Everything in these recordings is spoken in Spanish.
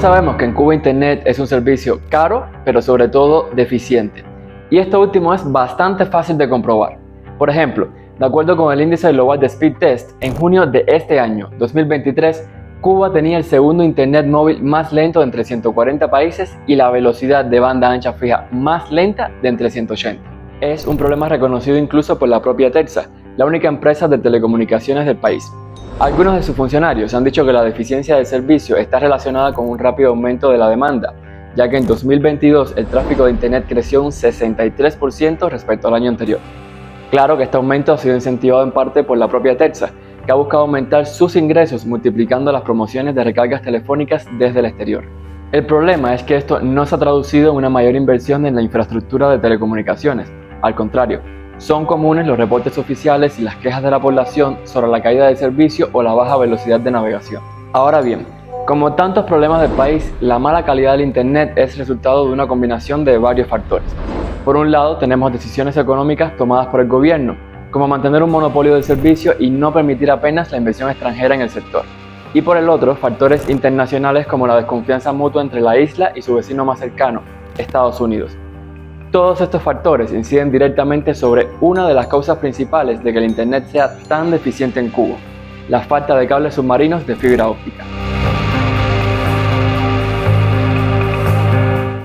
sabemos que en Cuba Internet es un servicio caro, pero sobre todo deficiente. Y esto último es bastante fácil de comprobar. Por ejemplo, de acuerdo con el índice global de Speed Test, en junio de este año, 2023, Cuba tenía el segundo Internet móvil más lento de entre 140 países y la velocidad de banda ancha fija más lenta de entre 180. Es un problema reconocido incluso por la propia Telsa, la única empresa de telecomunicaciones del país. Algunos de sus funcionarios han dicho que la deficiencia del servicio está relacionada con un rápido aumento de la demanda, ya que en 2022 el tráfico de Internet creció un 63% respecto al año anterior. Claro que este aumento ha sido incentivado en parte por la propia Telsa, que ha buscado aumentar sus ingresos multiplicando las promociones de recargas telefónicas desde el exterior. El problema es que esto no se ha traducido en una mayor inversión en la infraestructura de telecomunicaciones. Al contrario, son comunes los reportes oficiales y las quejas de la población sobre la caída del servicio o la baja velocidad de navegación. Ahora bien, como tantos problemas del país, la mala calidad del Internet es resultado de una combinación de varios factores. Por un lado, tenemos decisiones económicas tomadas por el gobierno, como mantener un monopolio del servicio y no permitir apenas la inversión extranjera en el sector. Y por el otro, factores internacionales como la desconfianza mutua entre la isla y su vecino más cercano, Estados Unidos. Todos estos factores inciden directamente sobre una de las causas principales de que el Internet sea tan deficiente en Cuba, la falta de cables submarinos de fibra óptica.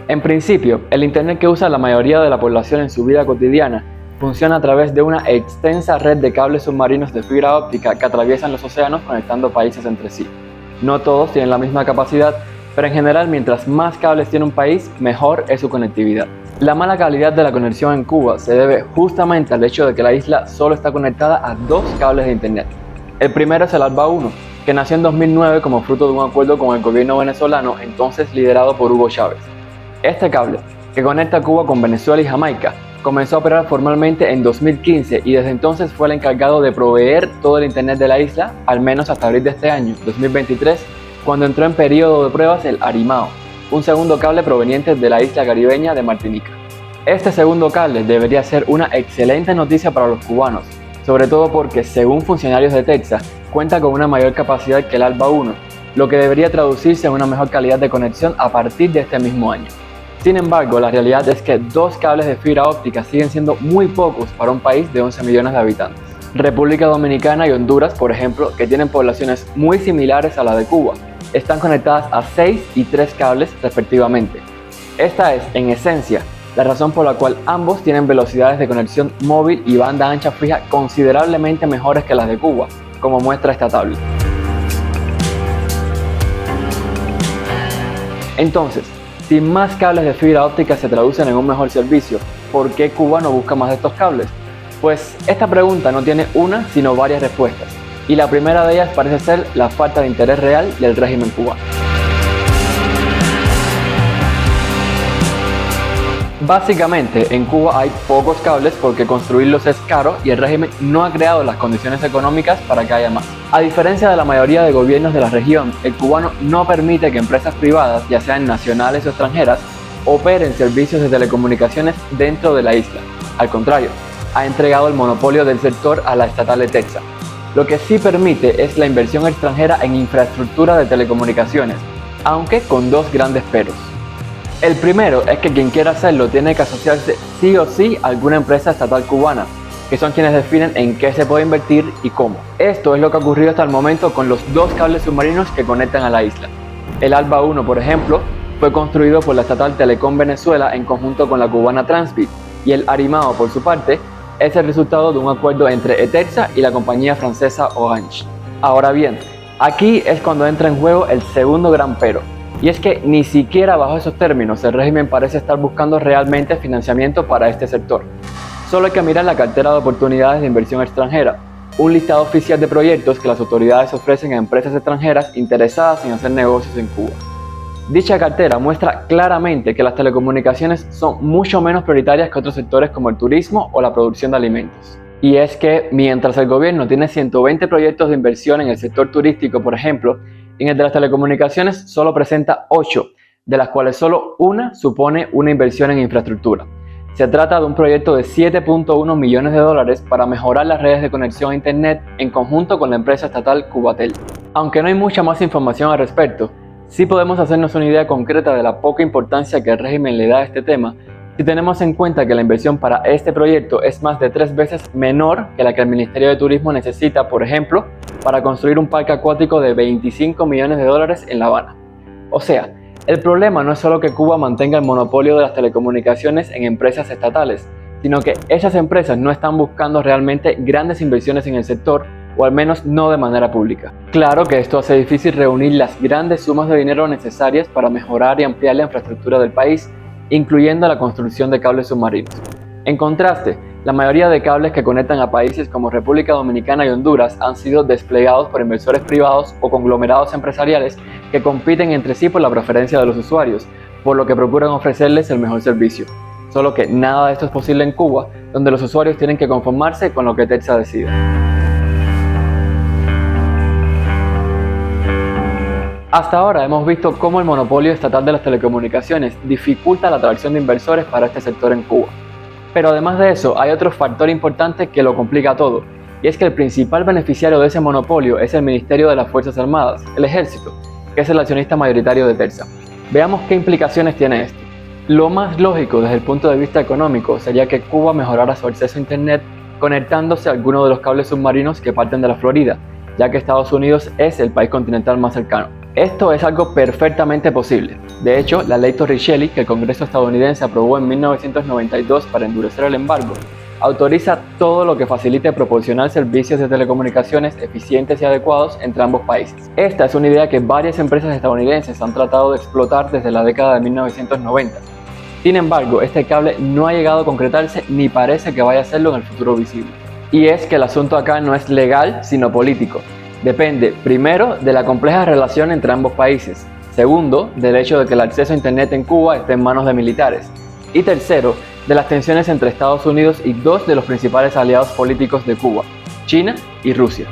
En principio, el Internet que usa la mayoría de la población en su vida cotidiana funciona a través de una extensa red de cables submarinos de fibra óptica que atraviesan los océanos conectando países entre sí. No todos tienen la misma capacidad, pero en general mientras más cables tiene un país, mejor es su conectividad. La mala calidad de la conexión en Cuba se debe justamente al hecho de que la isla solo está conectada a dos cables de Internet. El primero es el ALBA 1, que nació en 2009 como fruto de un acuerdo con el gobierno venezolano, entonces liderado por Hugo Chávez. Este cable, que conecta Cuba con Venezuela y Jamaica, comenzó a operar formalmente en 2015 y desde entonces fue el encargado de proveer todo el Internet de la isla, al menos hasta abril de este año, 2023, cuando entró en periodo de pruebas el Arimao, un segundo cable proveniente de la isla caribeña de Martinica. Este segundo cable debería ser una excelente noticia para los cubanos, sobre todo porque, según funcionarios de Telsa, cuenta con una mayor capacidad que el ALBA 1, lo que debería traducirse en una mejor calidad de conexión a partir de este mismo año. Sin embargo, la realidad es que dos cables de fibra óptica siguen siendo muy pocos para un país de 11 millones de habitantes. República Dominicana y Honduras, por ejemplo, que tienen poblaciones muy similares a la de Cuba, están conectadas a 6 y 3 cables respectivamente. Esta es, en esencia, la razón por la cual ambos tienen velocidades de conexión móvil y banda ancha fija considerablemente mejores que las de Cuba, como muestra esta tabla. Entonces, si más cables de fibra óptica se traducen en un mejor servicio, ¿por qué Cuba no busca más de estos cables? Pues esta pregunta no tiene una, sino varias respuestas, y la primera de ellas parece ser la falta de interés real del régimen cubano. Básicamente, en Cuba hay pocos cables porque construirlos es caro y el régimen no ha creado las condiciones económicas para que haya más. A diferencia de la mayoría de gobiernos de la región, el cubano no permite que empresas privadas, ya sean nacionales o extranjeras, operen servicios de telecomunicaciones dentro de la isla. Al contrario, ha entregado el monopolio del sector a la estatal de Telsa. Lo que sí permite es la inversión extranjera en infraestructura de telecomunicaciones, aunque con dos grandes peros. El primero es que quien quiera hacerlo tiene que asociarse sí o sí a alguna empresa estatal cubana, que son quienes definen en qué se puede invertir y cómo. Esto es lo que ha ocurrido hasta el momento con los dos cables submarinos que conectan a la isla. El ALBA 1, por ejemplo, fue construido por la estatal Telecom Venezuela en conjunto con la cubana Transbit, y el Arimao, por su parte, es el resultado de un acuerdo entre Telsa y la compañía francesa Orange. Ahora bien, aquí es cuando entra en juego el segundo gran pero, y es que ni siquiera bajo esos términos el régimen parece estar buscando realmente financiamiento para este sector. Solo hay que mirar la cartera de oportunidades de inversión extranjera, un listado oficial de proyectos que las autoridades ofrecen a empresas extranjeras interesadas en hacer negocios en Cuba. Dicha cartera muestra claramente que las telecomunicaciones son mucho menos prioritarias que otros sectores como el turismo o la producción de alimentos. Y es que mientras el gobierno tiene 120 proyectos de inversión en el sector turístico, por ejemplo, en el de las telecomunicaciones solo presenta 8, de las cuales solo una supone una inversión en infraestructura. Se trata de un proyecto de 7.1 millones de dólares para mejorar las redes de conexión a Internet en conjunto con la empresa estatal Cubatel. Aunque no hay mucha más información al respecto, Sí podemos hacernos una idea concreta de la poca importancia que el régimen le da a este tema si tenemos en cuenta que la inversión para este proyecto es más de 3 veces menor que la que el Ministerio de Turismo necesita, por ejemplo, para construir un parque acuático de $25 millones en La Habana. O sea, el problema no es solo que Cuba mantenga el monopolio de las telecomunicaciones en empresas estatales, sino que esas empresas no están buscando realmente grandes inversiones en el sector, o al menos no de manera pública. Claro que esto hace difícil reunir las grandes sumas de dinero necesarias para mejorar y ampliar la infraestructura del país, incluyendo la construcción de cables submarinos. En contraste, la mayoría de cables que conectan a países como República Dominicana y Honduras han sido desplegados por inversores privados o conglomerados empresariales que compiten entre sí por la preferencia de los usuarios, por lo que procuran ofrecerles el mejor servicio. Solo que nada de esto es posible en Cuba, donde los usuarios tienen que conformarse con lo que Telsa decida. Hasta ahora hemos visto cómo el monopolio estatal de las telecomunicaciones dificulta la atracción de inversores para este sector en Cuba. Pero además de eso, hay otro factor importante que lo complica todo, y es que el principal beneficiario de ese monopolio es el Ministerio de las Fuerzas Armadas, el Ejército, que es el accionista mayoritario de Telsa. Veamos qué implicaciones tiene esto. Lo más lógico desde el punto de vista económico sería que Cuba mejorara su acceso a Internet conectándose a alguno de los cables submarinos que parten de la Florida, ya que Estados Unidos es el país continental más cercano. Esto es algo perfectamente posible. De hecho, la ley Torricelli, que el Congreso estadounidense aprobó en 1992 para endurecer el embargo, autoriza todo lo que facilite proporcionar servicios de telecomunicaciones eficientes y adecuados entre ambos países. Esta es una idea que varias empresas estadounidenses han tratado de explotar desde la década de 1990. Sin embargo, este cable no ha llegado a concretarse ni parece que vaya a hacerlo en el futuro visible. Y es que el asunto acá no es legal, sino político. Depende, primero, de la compleja relación entre ambos países, segundo, del hecho de que el acceso a Internet en Cuba esté en manos de militares, y tercero, de las tensiones entre Estados Unidos y dos de los principales aliados políticos de Cuba, China y Rusia.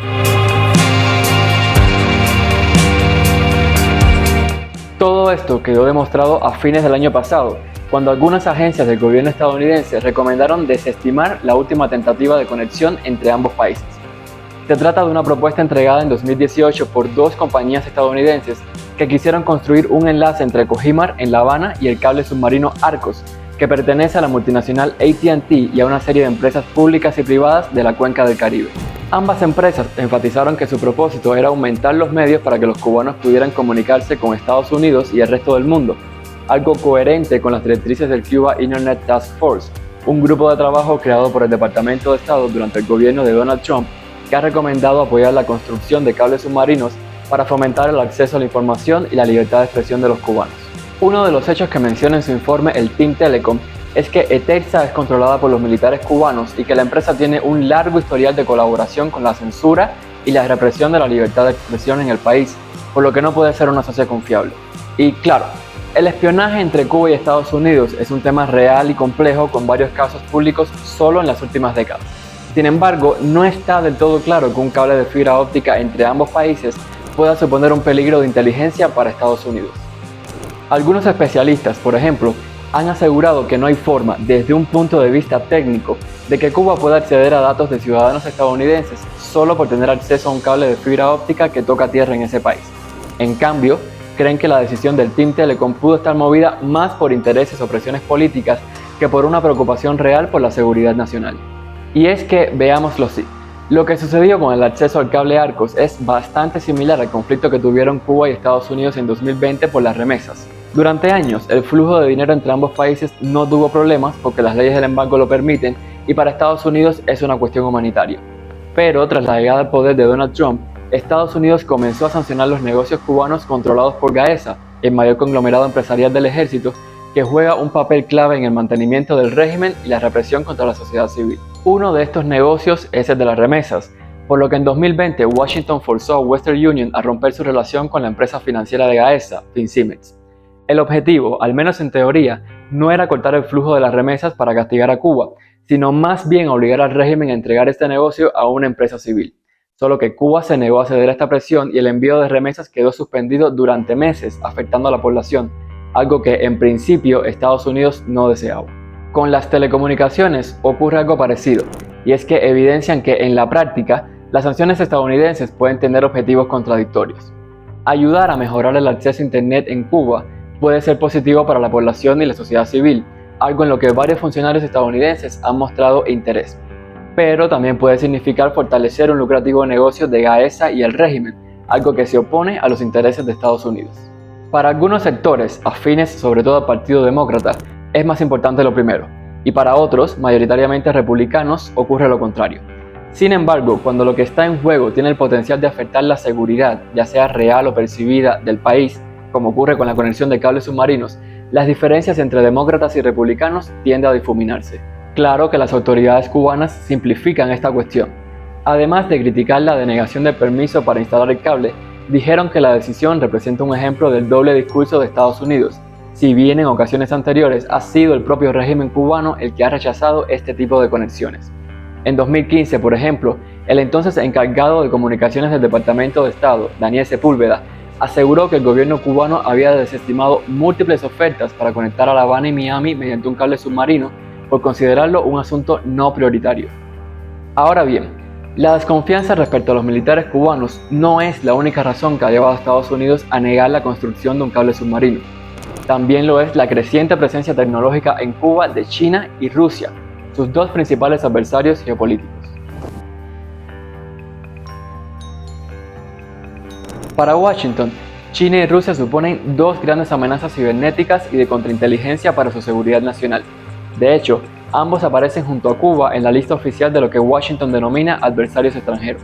Todo esto quedó demostrado a fines del año pasado, cuando algunas agencias del gobierno estadounidense recomendaron desestimar la última tentativa de conexión entre ambos países. Se trata de una propuesta entregada en 2018 por dos compañías estadounidenses que quisieron construir un enlace entre Cojimar en La Habana y el cable submarino Arcos, que pertenece a la multinacional AT&T y a una serie de empresas públicas y privadas de la cuenca del Caribe. Ambas empresas enfatizaron que su propósito era aumentar los medios para que los cubanos pudieran comunicarse con Estados Unidos y el resto del mundo, algo coherente con las directrices del Cuba Internet Task Force, un grupo de trabajo creado por el Departamento de Estado durante el gobierno de Donald Trump, que ha recomendado apoyar la construcción de cables submarinos para fomentar el acceso a la información y la libertad de expresión de los cubanos. Uno de los hechos que menciona en su informe el Team Telecom es que Telsa es controlada por los militares cubanos y que la empresa tiene un largo historial de colaboración con la censura y la represión de la libertad de expresión en el país, por lo que no puede ser una sociedad confiable. Y claro, el espionaje entre Cuba y Estados Unidos es un tema real y complejo con varios casos públicos solo en las últimas décadas. Sin embargo, no está del todo claro que un cable de fibra óptica entre ambos países pueda suponer un peligro de inteligencia para Estados Unidos. Algunos especialistas, por ejemplo, han asegurado que no hay forma, desde un punto de vista técnico, de que Cuba pueda acceder a datos de ciudadanos estadounidenses solo por tener acceso a un cable de fibra óptica que toca tierra en ese país. En cambio, creen que la decisión del Team Telecom pudo estar movida más por intereses o presiones políticas que por una preocupación real por la seguridad nacional. Y es que, veámoslo así, lo que sucedió con el acceso al cable Arcos es bastante similar al conflicto que tuvieron Cuba y Estados Unidos en 2020 por las remesas. Durante años, el flujo de dinero entre ambos países no tuvo problemas porque las leyes del embargo lo permiten y para Estados Unidos es una cuestión humanitaria. Pero tras la llegada al poder de Donald Trump, Estados Unidos comenzó a sancionar los negocios cubanos controlados por Gaesa, el mayor conglomerado empresarial del ejército, que juega un papel clave en el mantenimiento del régimen y la represión contra la sociedad civil. Uno de estos negocios es el de las remesas, por lo que en 2020 Washington forzó a Western Union a romper su relación con la empresa financiera de Gaesa, Fincimex. El objetivo, al menos en teoría, no era cortar el flujo de las remesas para castigar a Cuba, sino más bien obligar al régimen a entregar este negocio a una empresa civil. Solo que Cuba se negó a ceder a esta presión y el envío de remesas quedó suspendido durante meses, afectando a la población, algo que en principio Estados Unidos no deseaba. Con las telecomunicaciones ocurre algo parecido, y es que evidencian que en la práctica las sanciones estadounidenses pueden tener objetivos contradictorios. Ayudar a mejorar el acceso a Internet en Cuba puede ser positivo para la población y la sociedad civil, algo en lo que varios funcionarios estadounidenses han mostrado interés. Pero también puede significar fortalecer un lucrativo negocio de Gaesa y el régimen, algo que se opone a los intereses de Estados Unidos. Para algunos sectores, afines sobre todo al Partido Demócrata, es más importante lo primero, y para otros, mayoritariamente republicanos, ocurre lo contrario. Sin embargo, cuando lo que está en juego tiene el potencial de afectar la seguridad, ya sea real o percibida, del país, como ocurre con la conexión de cables submarinos, las diferencias entre demócratas y republicanos tienden a difuminarse. Claro que las autoridades cubanas simplifican esta cuestión. Además de criticar la denegación de permiso para instalar el cable, dijeron que la decisión representa un ejemplo del doble discurso de Estados Unidos, si bien en ocasiones anteriores ha sido el propio régimen cubano el que ha rechazado este tipo de conexiones. En 2015, por ejemplo, el entonces encargado de comunicaciones del Departamento de Estado, Daniel Sepúlveda, aseguró que el gobierno cubano había desestimado múltiples ofertas para conectar a La Habana y Miami mediante un cable submarino por considerarlo un asunto no prioritario. Ahora bien, la desconfianza respecto a los militares cubanos no es la única razón que ha llevado a Estados Unidos a negar la construcción de un cable submarino. También lo es la creciente presencia tecnológica en Cuba de China y Rusia, sus dos principales adversarios geopolíticos. Para Washington, China y Rusia suponen dos grandes amenazas cibernéticas y de contrainteligencia para su seguridad nacional. De hecho, ambos aparecen junto a Cuba en la lista oficial de lo que Washington denomina adversarios extranjeros.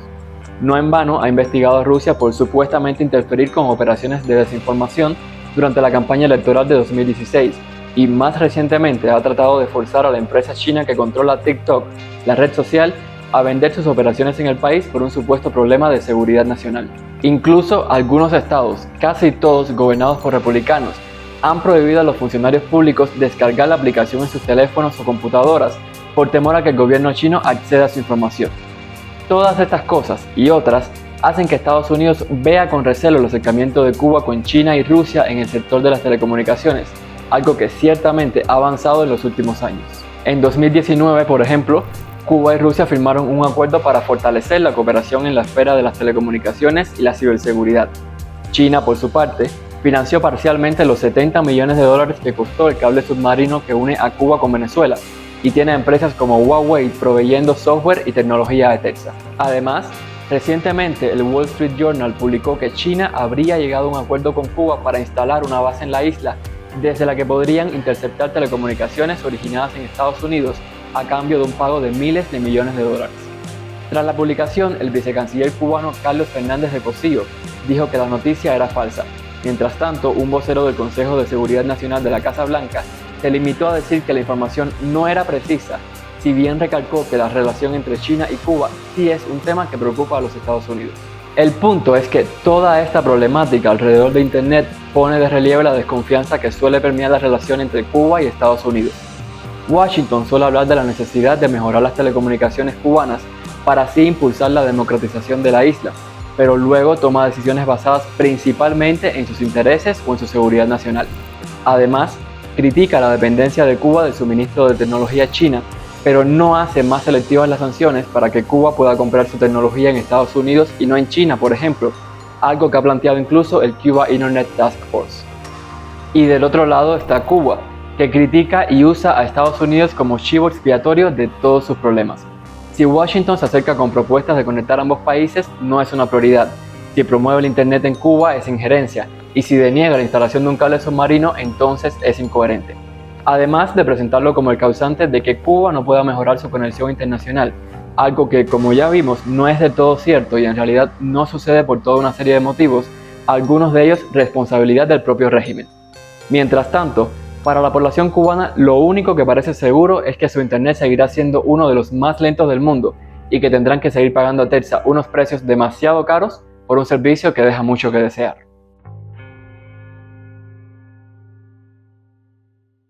No en vano ha investigado a Rusia por supuestamente interferir con operaciones de desinformación durante la campaña electoral de 2016 y más recientemente ha tratado de forzar a la empresa china que controla TikTok, la red social, a vender sus operaciones en el país por un supuesto problema de seguridad nacional. Incluso algunos estados, casi todos gobernados por republicanos, han prohibido a los funcionarios públicos descargar la aplicación en sus teléfonos o computadoras por temor a que el gobierno chino acceda a su información. Todas estas cosas y otras hacen que Estados Unidos vea con recelo el acercamiento de Cuba con China y Rusia en el sector de las telecomunicaciones, algo que ciertamente ha avanzado en los últimos años. En 2019, por ejemplo, Cuba y Rusia firmaron un acuerdo para fortalecer la cooperación en la esfera de las telecomunicaciones y la ciberseguridad. China, por su parte, financió parcialmente los $70 millones que costó el cable submarino que une a Cuba con Venezuela y tiene empresas como Huawei proveyendo software y tecnología de Texas. Además, recientemente el Wall Street Journal publicó que China habría llegado a un acuerdo con Cuba para instalar una base en la isla desde la que podrían interceptar telecomunicaciones originadas en Estados Unidos a cambio de un pago de miles de millones de dólares. Tras la publicación, el vicecanciller cubano Carlos Fernández de Cosío dijo que la noticia era falsa. Mientras tanto, un vocero del Consejo de Seguridad Nacional de la Casa Blanca se limitó a decir que la información no era precisa, si bien recalcó que la relación entre China y Cuba sí es un tema que preocupa a los Estados Unidos. El punto es que toda esta problemática alrededor de Internet pone de relieve la desconfianza que suele permear la relación entre Cuba y Estados Unidos. Washington suele hablar de la necesidad de mejorar las telecomunicaciones cubanas para así impulsar la democratización de la isla, pero luego toma decisiones basadas principalmente en sus intereses o en su seguridad nacional. Además, critica la dependencia de Cuba del suministro de tecnología china, pero no hace más selectivas las sanciones para que Cuba pueda comprar su tecnología en Estados Unidos y no en China, por ejemplo, algo que ha planteado incluso el Cuba Internet Task Force. Y del otro lado está Cuba, que critica y usa a Estados Unidos como chivo expiatorio de todos sus problemas. Si Washington se acerca con propuestas de conectar ambos países, no es una prioridad. Si promueve el Internet en Cuba, es injerencia. Y si deniega la instalación de un cable submarino, entonces es incoherente. Además de presentarlo como el causante de que Cuba no pueda mejorar su conexión internacional, algo que, como ya vimos, no es del todo cierto y en realidad no sucede por toda una serie de motivos, algunos de ellos responsabilidad del propio régimen. Mientras tanto, para la población cubana lo único que parece seguro es que su internet seguirá siendo uno de los más lentos del mundo y que tendrán que seguir pagando a Telsa unos precios demasiado caros por un servicio que deja mucho que desear.